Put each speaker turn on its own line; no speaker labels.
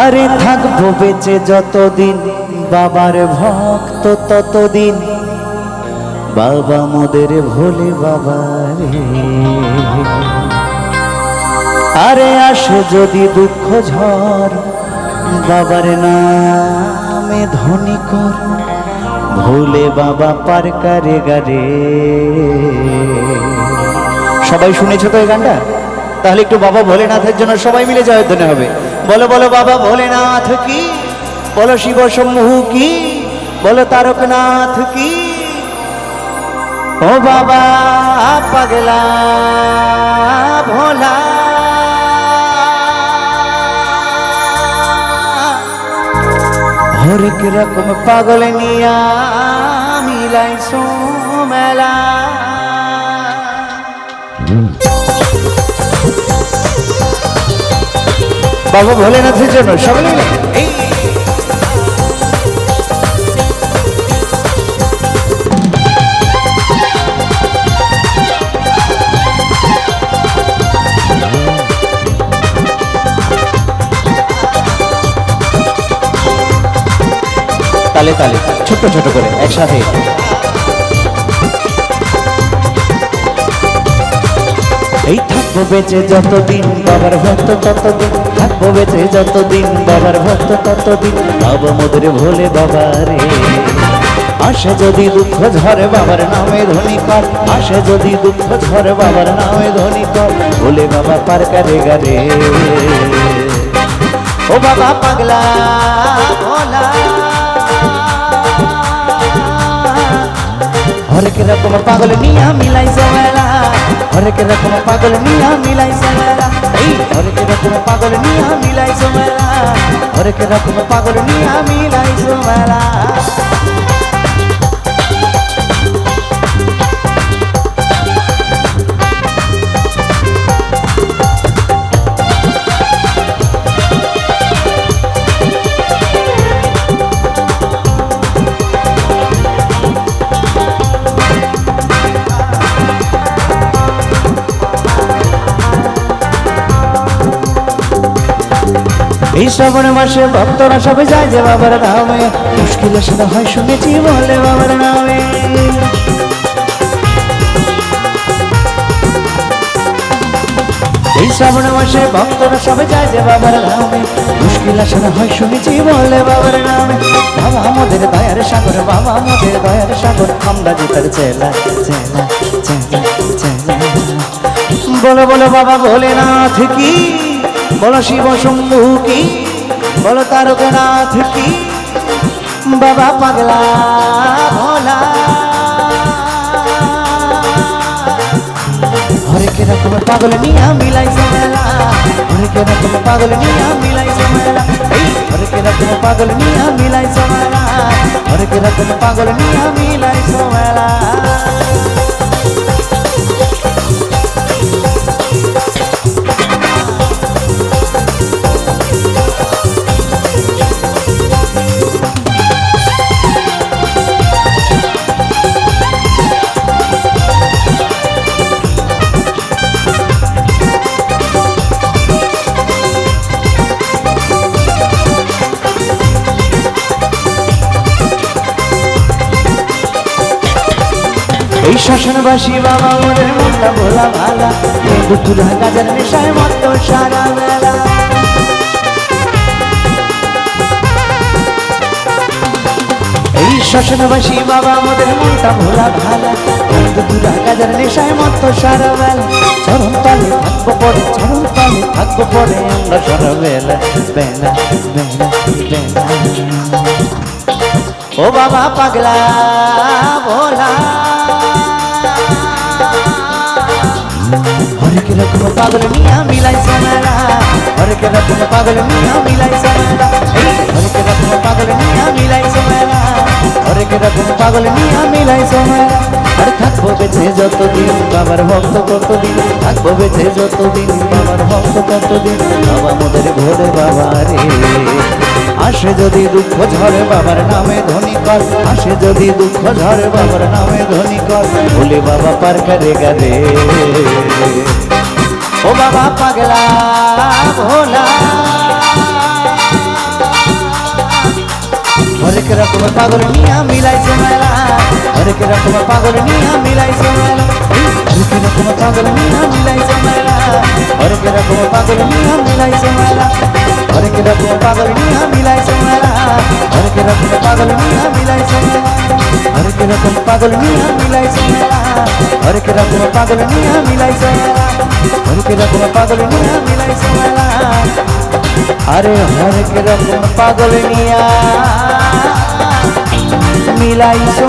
আরে থাকবো বেঁচে যতদিন বাবার ভক্ত ততদিন বাবা মোদের ভোলে বাবা রে। আরে আসে যদি দুঃখ ঝড় বাবার নামে ধ্বনি কর ভোলে বাবা পার করে গারে। সবাই শুনেছো তো এই গানটা? তাহলে একটু বাবা ভোলেনাথের জন্য সবাই মিলে জয়ধ্বনি হবে। বলো বলো বাবা ভোলেনাথ কি, বলো শিব শম্ভু কি, বলো তারকনাথ কি। ও বাবা পাগলা ভোলা হরেক রকম পাগল নিয়া মিলাইছো মেলা। বাবা ভোলেনাথের জন্য সবাই মিলে তালে তালে ছোট ছোট করে একসাথে। এই থাকবো বেঁচে যতদিন বাবার ভক্ত ততদিন, থাকবো বেঁচে যতদিন বাবার ভক্ত ততদিন বাবা মোদের ভোলে বাবা রে। আসে যদি দুঃখ ঝরে বাবার নামে ধ্বনি কর, আসে যদি দুঃখ ঝরে বাবার নামে ধ্বনি কর ভোলে বাবা পার করে গারে। ও বাবা পাগলা ভোলা হরেক রকম পাগল নিয়া মিলাইছো মেলা, হরেক রকম পাগল নিয়া মিলাইছো মেলা। এই হরেক রকম পাগল নিয়া মিলাইছো মেলা, হরেক রকম পাগল নিয়া মিলাইছো মেলা। এই শ্রাবণ মাসে ভক্তরা সবাই যায় যে বাবার নামে, মুশকিল সেটা হয় শুনেছি বলে বাবার নামে। এই শ্রাবণ মাসে ভক্তরা সবাই যায় যে বাবার নামে, মুশকিল সেটা হয় শুনেছি বলে বাবার নামে। বাবা আমাদের দয়ার সাগর, বাবা আমাদের দয়ার সাগর, আমরা যে তার চেলা চেলা চেলা চেলা। বলো বলো বাবা ভোলেনাথ কি, বলো শিব শম্ভু কি, বলো তারকনাথ কি, বাবা পাগলা ভোলা। হরেক রকম পাগল নিয়া মিলাইছো মেলা, হরেক রকম পাগল নিয়া মিলাইছো মেলা। এই হরেক রকম পাগল নিয়া মিলাইছো মেলা, হরেক রকম পাগল নিয়া মিলাইছো মেলা। এই শ্মশানবাসী বাবা মোদের মনটা ভোলা ভালা, দুপুর গাজার নেশায় মত সারা বেলা। এই শ্মশানবাসী বাবা মোদের মনটা ভোলা ভালা, দুপুর গাজার নেশায় মত সারা বেলা। চরণ তলে থাকবো পড়ে, চরণ তলে থাকবো পড়ে আমরা সারা বেলা বেলা বেলা বেলা। ও বাবা পাগলা ভোলা হরেক রকম পাগল নিয়া মিলাইছো মেলা, হরেক রকম পাগল নিয়া মিলাইছো মেলা। এই হরেক রকম পাগল নিয়া মিলাইছো মেলা, হরেক রকম পাগল নিয়া মিলাইছো মেলা। আর থাকবো বেঁচে যতদিন বাবার ভক্ত ততদিন, থাকবো বেঁচে যতদিন বাবার ভক্ত ততদিন বাবা মোদের ভোলে বাবা রে। আসে যদি দুঃখ ঝরে বাবার নামে ধ্বনি কর, আসে যদি দুঃখ ঝরে বাবার নামে ধ্বনি কর ভোলে বাবা পার করে গারে। ও বাবা পাগলা ভোলা পাগল নিয়া মিলাইছে মেলা হরেক রকম পাগল নিয়া মিলাইছে মেলা হরেক রকম পাগল নিয়া মিলাইছে মেলা হরেক রকম পাগল নিয়া মিলাইছে মেলা হরেক রকম পাগল নিয়া মিলাইছে মেলা হরেক রকম পাগল নিয়া মিলাইছে মেলা হরেক রকম পাগল নিয়া মিলাইছে মেলা হরেক রকম পাগল নিয়া মিলাইছে মেলা হরেক রকম পাগল নিয়া মিলাইছে মেলা আরে হরেক রকম পাগল নিয়া মিলাইছো